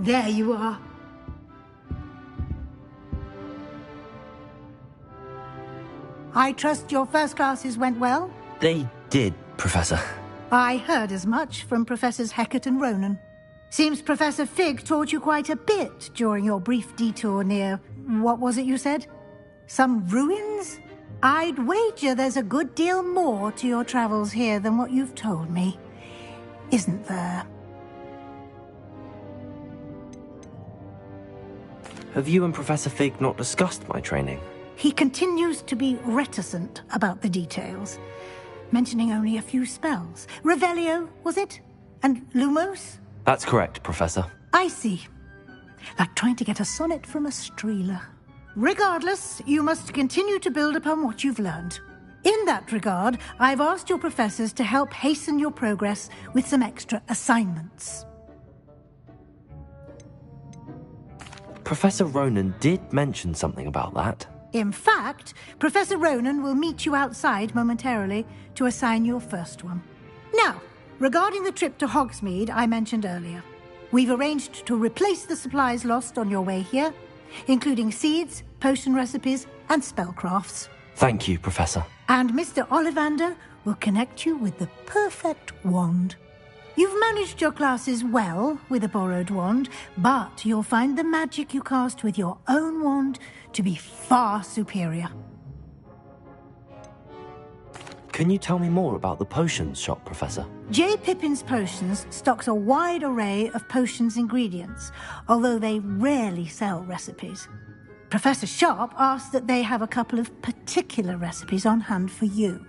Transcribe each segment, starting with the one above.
There you are. I trust your first classes went well? They did, Professor. I heard as much from Professors Hecat and Ronan. Seems Professor Fig taught you quite a bit during your brief detour near... what was it you said? Some ruins? I'd wager there's a good deal more to your travels here than what you've told me. Isn't there? Have you and Professor Fig not discussed my training? He continues to be reticent about the details, mentioning only a few spells. Revelio, was it? And Lumos? That's correct, Professor. I see. Like trying to get a sonnet from a streeler. Regardless, you must continue to build upon what you've learned. In that regard, I've asked your professors to help hasten your progress with some extra assignments. Professor Ronan did mention something about that. In fact, Professor Ronan will meet you outside momentarily to assign your first one. Now, regarding the trip to Hogsmeade I mentioned earlier, we've arranged to replace the supplies lost on your way here, including seeds, potion recipes, and spellcrafts. Thank you, Professor. And Mr. Ollivander will connect you with the perfect wand. You've managed your classes well with a borrowed wand, but you'll find the magic you cast with your own wand to be far superior. Can you tell me more about the potions shop, Professor? J. Pippin's Potions stocks a wide array of potions ingredients, although they rarely sell recipes. Professor Sharp asked that they have a couple of particular recipes on hand for you.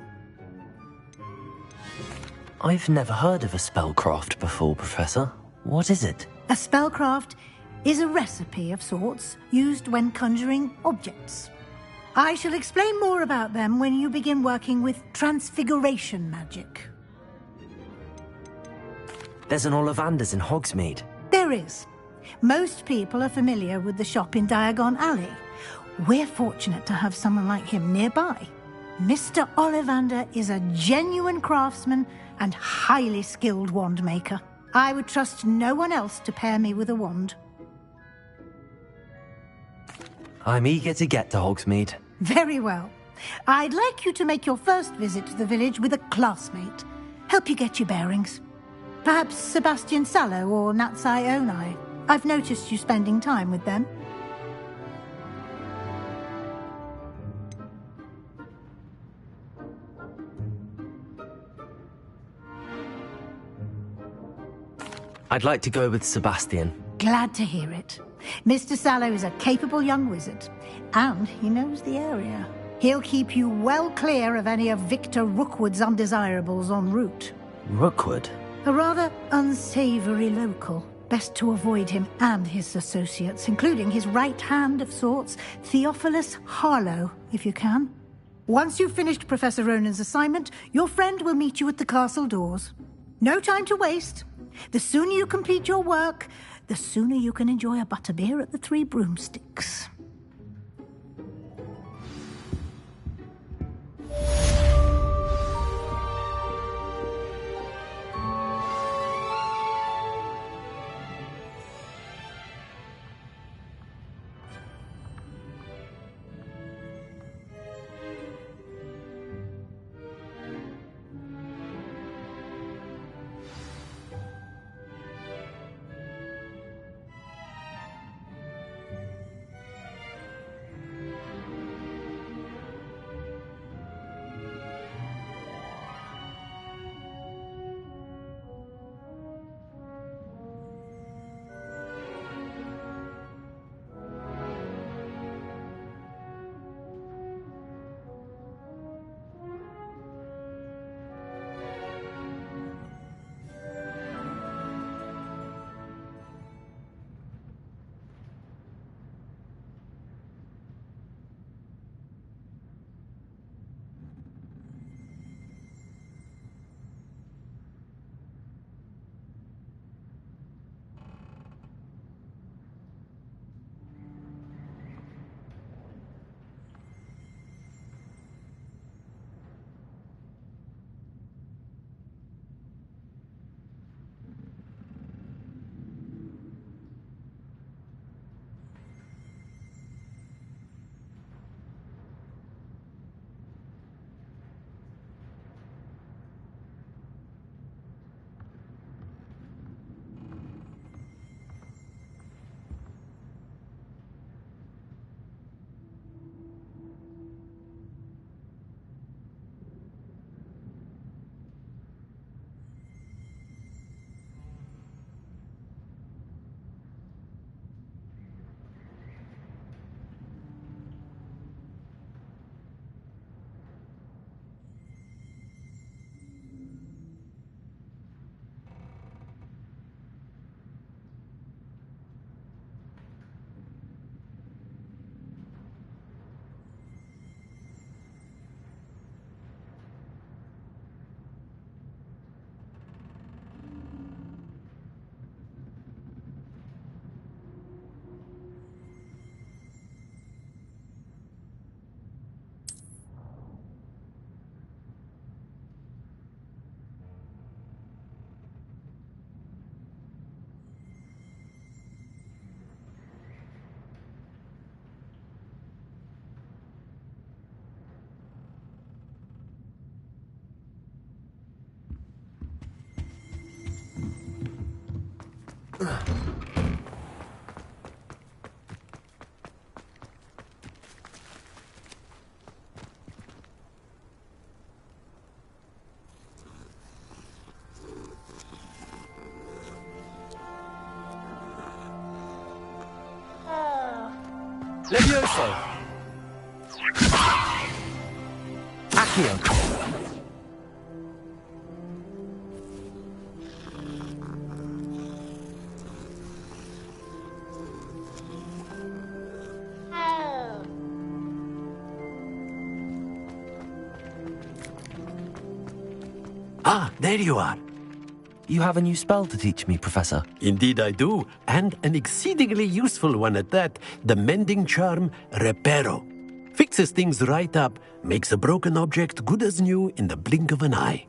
I've never heard of a spellcraft before, Professor. What is it? A spellcraft is a recipe of sorts used when conjuring objects. I shall explain more about them when you begin working with transfiguration magic. There's an Ollivander's in Hogsmeade. There is. Most people are familiar with the shop in Diagon Alley. We're fortunate to have someone like him nearby. Mr. Ollivander is a genuine craftsman and highly skilled wand maker. I would trust no one else to pair me with a wand. I'm eager to get to Hogsmeade. Very well. I'd like you to make your first visit to the village with a classmate. Help you get your bearings. Perhaps Sebastian Sallow or Natsai Onai. I've noticed you spending time with them. I'd like to go with Sebastian. Glad to hear it. Mr. Sallow is a capable young wizard, and he knows the area. He'll keep you well clear of any of Victor Rookwood's undesirables en route. Rookwood? A rather unsavory local. Best to avoid him and his associates, including his right hand of sorts, Theophilus Harlow, if you can. Once you've finished Professor Ronan's assignment, your friend will meet you at the castle doors. No time to waste. The sooner you complete your work, the sooner you can enjoy a butterbeer at the Three Broomsticks. Levioso! Accio! Ah, there you are. You have a new spell to teach me, Professor. Indeed I do, and an exceedingly useful one at that. The mending charm, Reparo. Fixes things right up, makes a broken object good as new in the blink of an eye.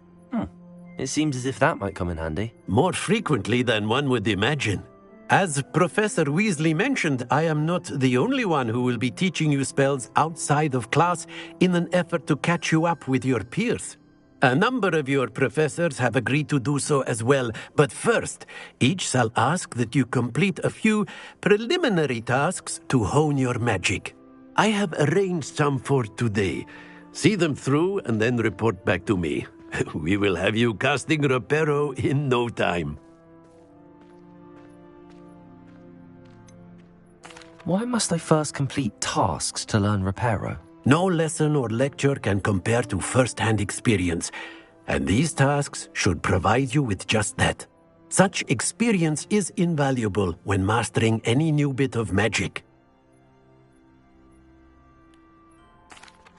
It seems as if that might come in handy. More frequently than one would imagine. As Professor Weasley mentioned, I am not the only one who will be teaching you spells outside of class in an effort to catch you up with your peers. A number of your professors have agreed to do so as well, but first, each shall ask that you complete a few preliminary tasks to hone your magic. I have arranged some for today. See them through and then report back to me. We will have you casting Reparo in no time. Why must I first complete tasks to learn Reparo? No lesson or lecture can compare to first-hand experience, and these tasks should provide you with just that. Such experience is invaluable when mastering any new bit of magic.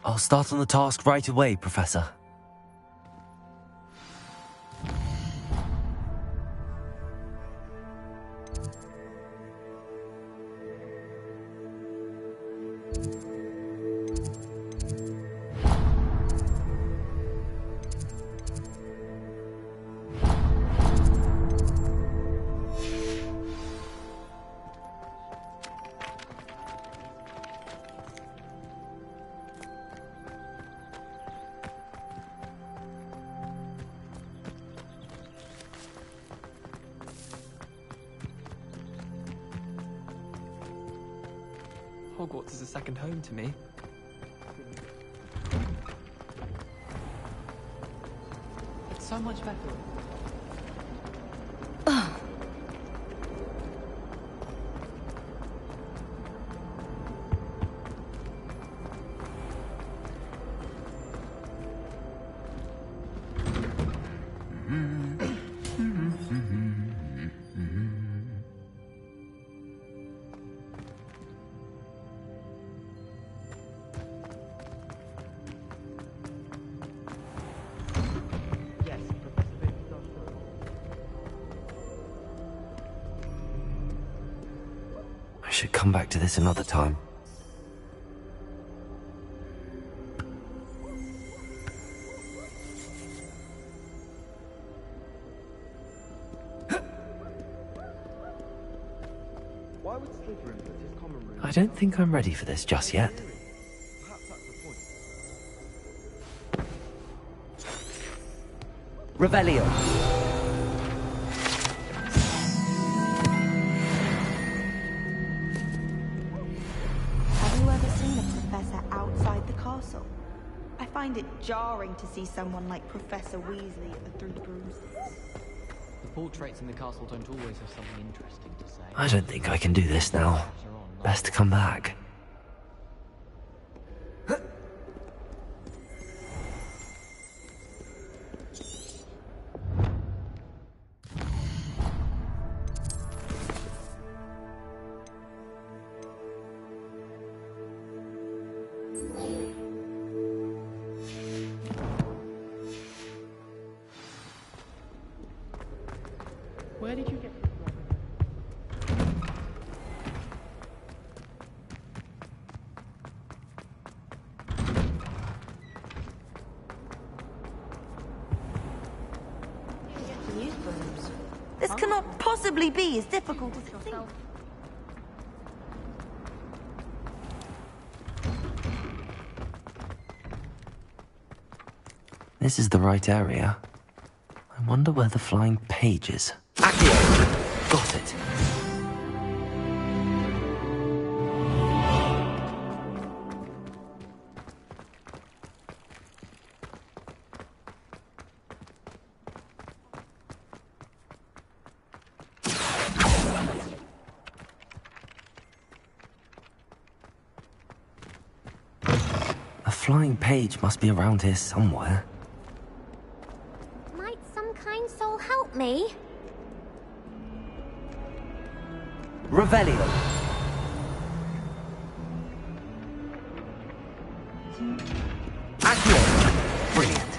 I'll start on the task right away, Professor. Hogwarts is a second home to me. It's so much better. I should come back to this another time. I don't think I'm ready for this just yet. Revelio! Have you ever seen a professor outside the castle? I find it jarring to see someone like Professor Weasley at the Three Broomsticks. The portraits in the castle don't always have something interesting to say. I don't think I can do this now. Best to come back. Where did you get... This cannot possibly be as difficult as it seems. This is the right area. I wonder where the flying page is. Accio! Got it. it! A flying page must be around here somewhere. Might some kind soul help me? Revelio! Accio! Brilliant.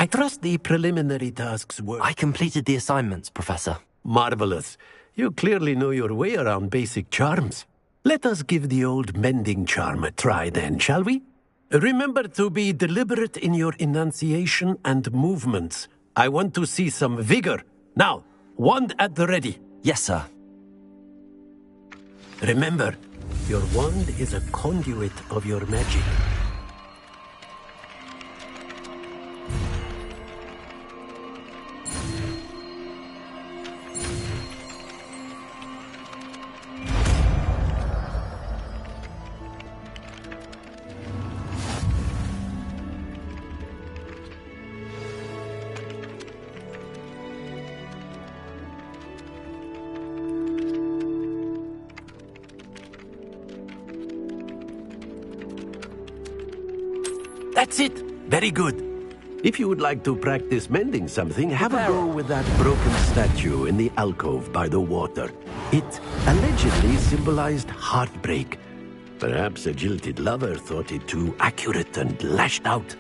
I trust the preliminary tasks were... I completed the assignments, Professor. Marvelous. You clearly know your way around basic charms. Let us give the old mending charm a try then, shall we? Remember to be deliberate in your enunciation and movements. I want to see some vigor. Now, wand at the ready. Yes, sir. Remember, your wand is a conduit of your magic. That's it. Very good. If you would like to practice mending something, have a go with that broken statue in the alcove by the water. It allegedly symbolized heartbreak. Perhaps a jilted lover thought it too accurate and lashed out.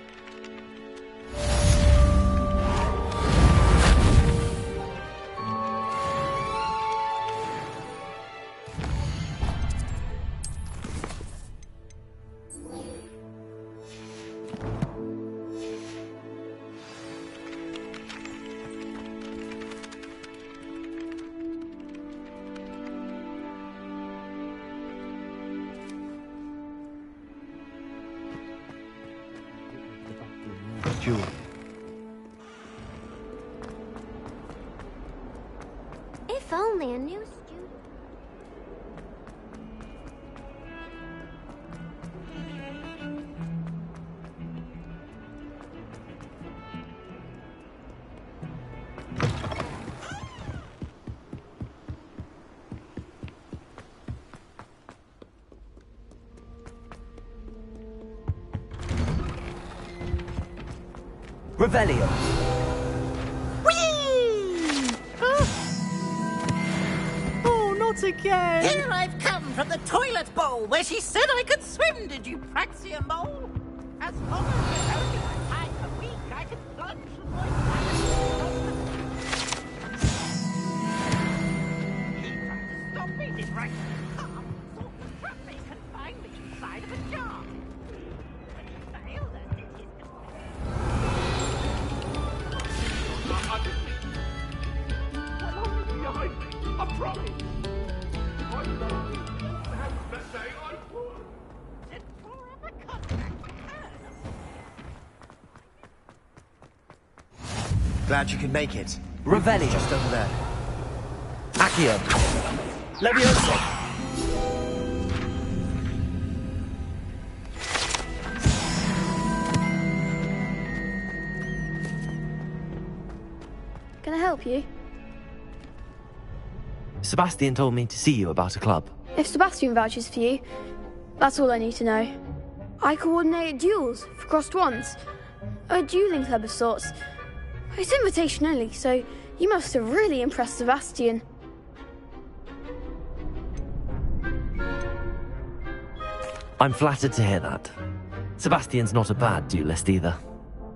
Jewel. If only a new student. Revelio! Whee! Oh, not again! Here I've come from the toilet bowl where she said I could swim, did you praxia mole? As long as you're only my time a week, I can plunge from my He tried to stop me, did right? Thought the trap me confined me inside of a jar. But he failed and did his behind me, I promise. I know how to say I would. Did forever contract Glad you could make it. Revelio! Just over there. Accio! Leviosa! Can I help you? Sebastian told me to see you about a club. If Sebastian vouches for you, that's all I need to know. I coordinate duels for crossed wands. A dueling club of sorts. It's invitation only, so you must have really impressed Sebastian. I'm flattered to hear that. Sebastian's not a bad duelist either.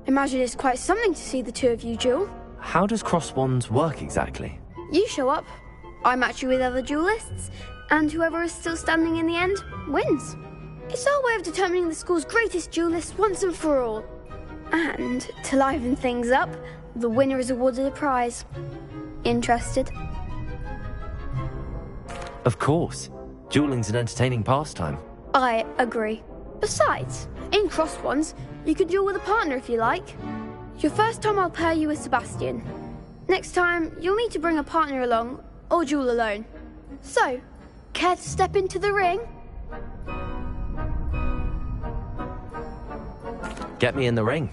Imagine it's quite something to see the two of you duel. How does cross wands work exactly? You show up, I match you with other duelists, and whoever is still standing in the end wins. It's our way of determining the school's greatest duelist once and for all. And to liven things up, the winner is awarded a prize. Interested? Of course. Dueling's an entertaining pastime. I agree. Besides, in crossed ones, you can duel with a partner if you like. Your first time I'll pair you with Sebastian. Next time, you'll need to bring a partner along, or duel alone. So, care to step into the ring? Get me in the ring.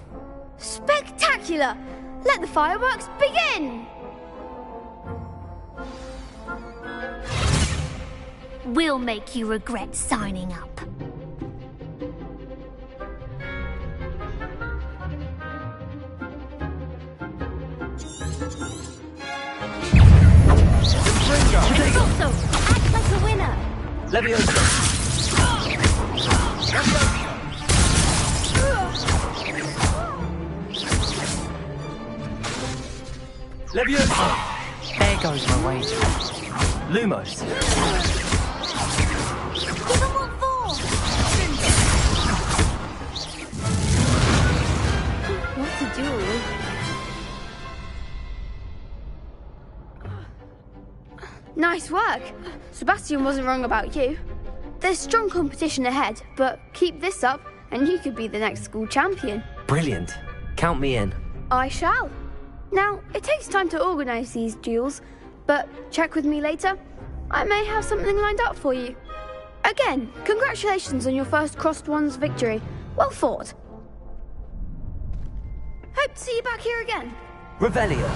Spectacular! Let the fireworks begin! We'll make you regret signing up. Also, act like a winner. Leviosa. Leviosa. There goes my wager. Lumos. Give 'em what for. What a duel. Nice work. Sebastian wasn't wrong about you. There's strong competition ahead, but keep this up and you could be the next school champion. Brilliant. Count me in. I shall. Now, it takes time to organise these duels, but check with me later. I may have something lined up for you. Again, congratulations on your first Crossed Ones victory. Well fought. Hope to see you back here again. Revelio.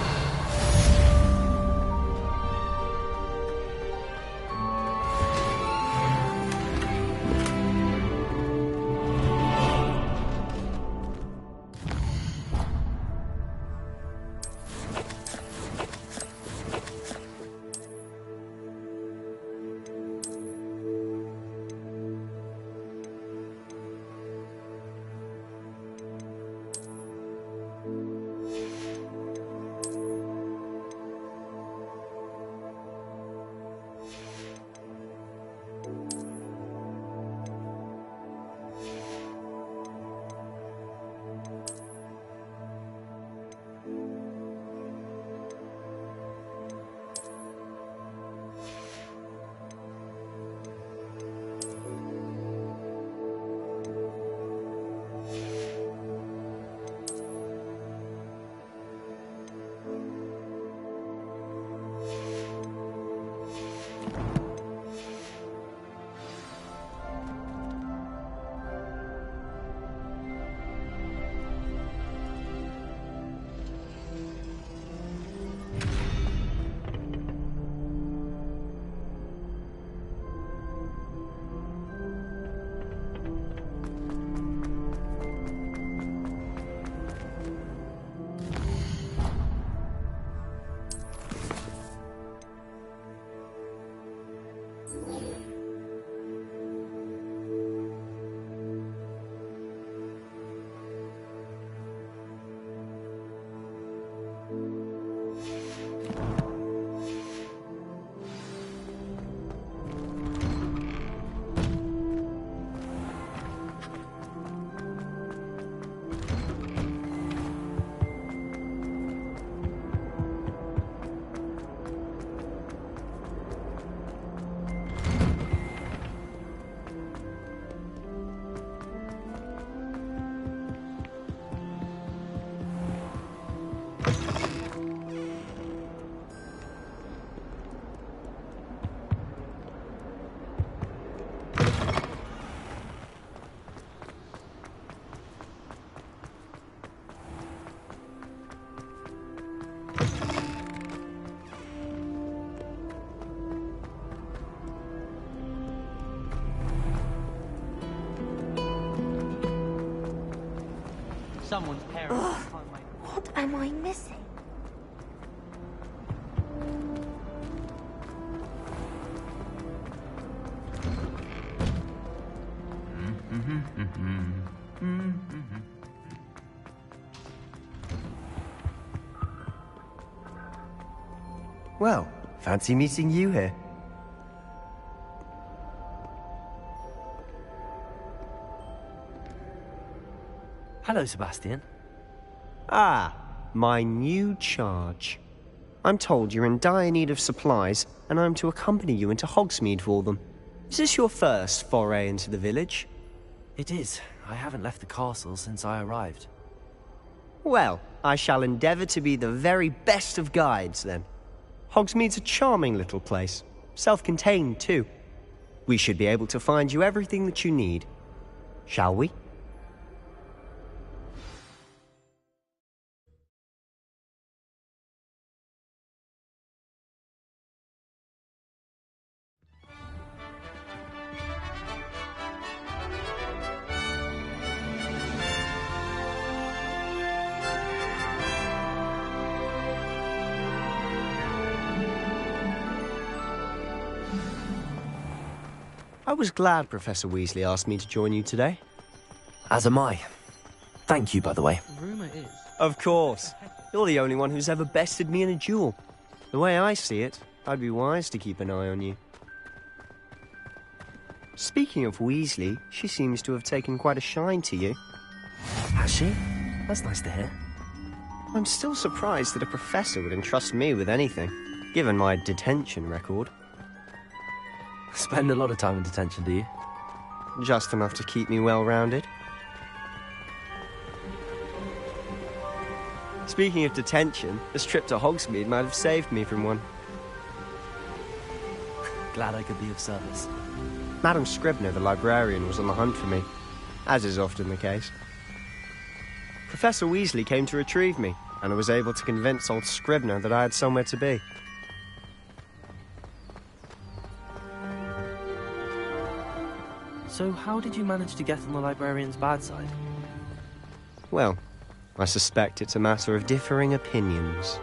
Someone's parents can't wait. What am I missing? Well, Fancy meeting you here. Hello, Sebastian. Ah, my new charge. I'm told you're in dire need of supplies, and I'm to accompany you into Hogsmeade for them. Is this your first foray into the village? It is. I haven't left the castle since I arrived. Well, I shall endeavour to be the very best of guides, then. Hogsmeade's a charming little place. Self-contained, too. We should be able to find you everything that you need. Shall we? I was glad Professor Weasley asked me to join you today. As am I. Thank you, by the way. Rumour is... Of course. You're the only one who's ever bested me in a duel. The way I see it, I'd be wise to keep an eye on you. Speaking of Weasley, she seems to have taken quite a shine to you. Has she? That's nice to hear. I'm still surprised that a professor would entrust me with anything, given my detention record. Spend a lot of time in detention, do you? Just enough to keep me well-rounded. Speaking of detention, this trip to Hogsmeade might have saved me from one. Glad I could be of service. Madam Scribner, the librarian, was on the hunt for me, as is often the case. Professor Weasley came to retrieve me, and I was able to convince old Scribner that I had somewhere to be. So how did you manage to get on the librarian's bad side? Well, I suspect it's a matter of differing opinions.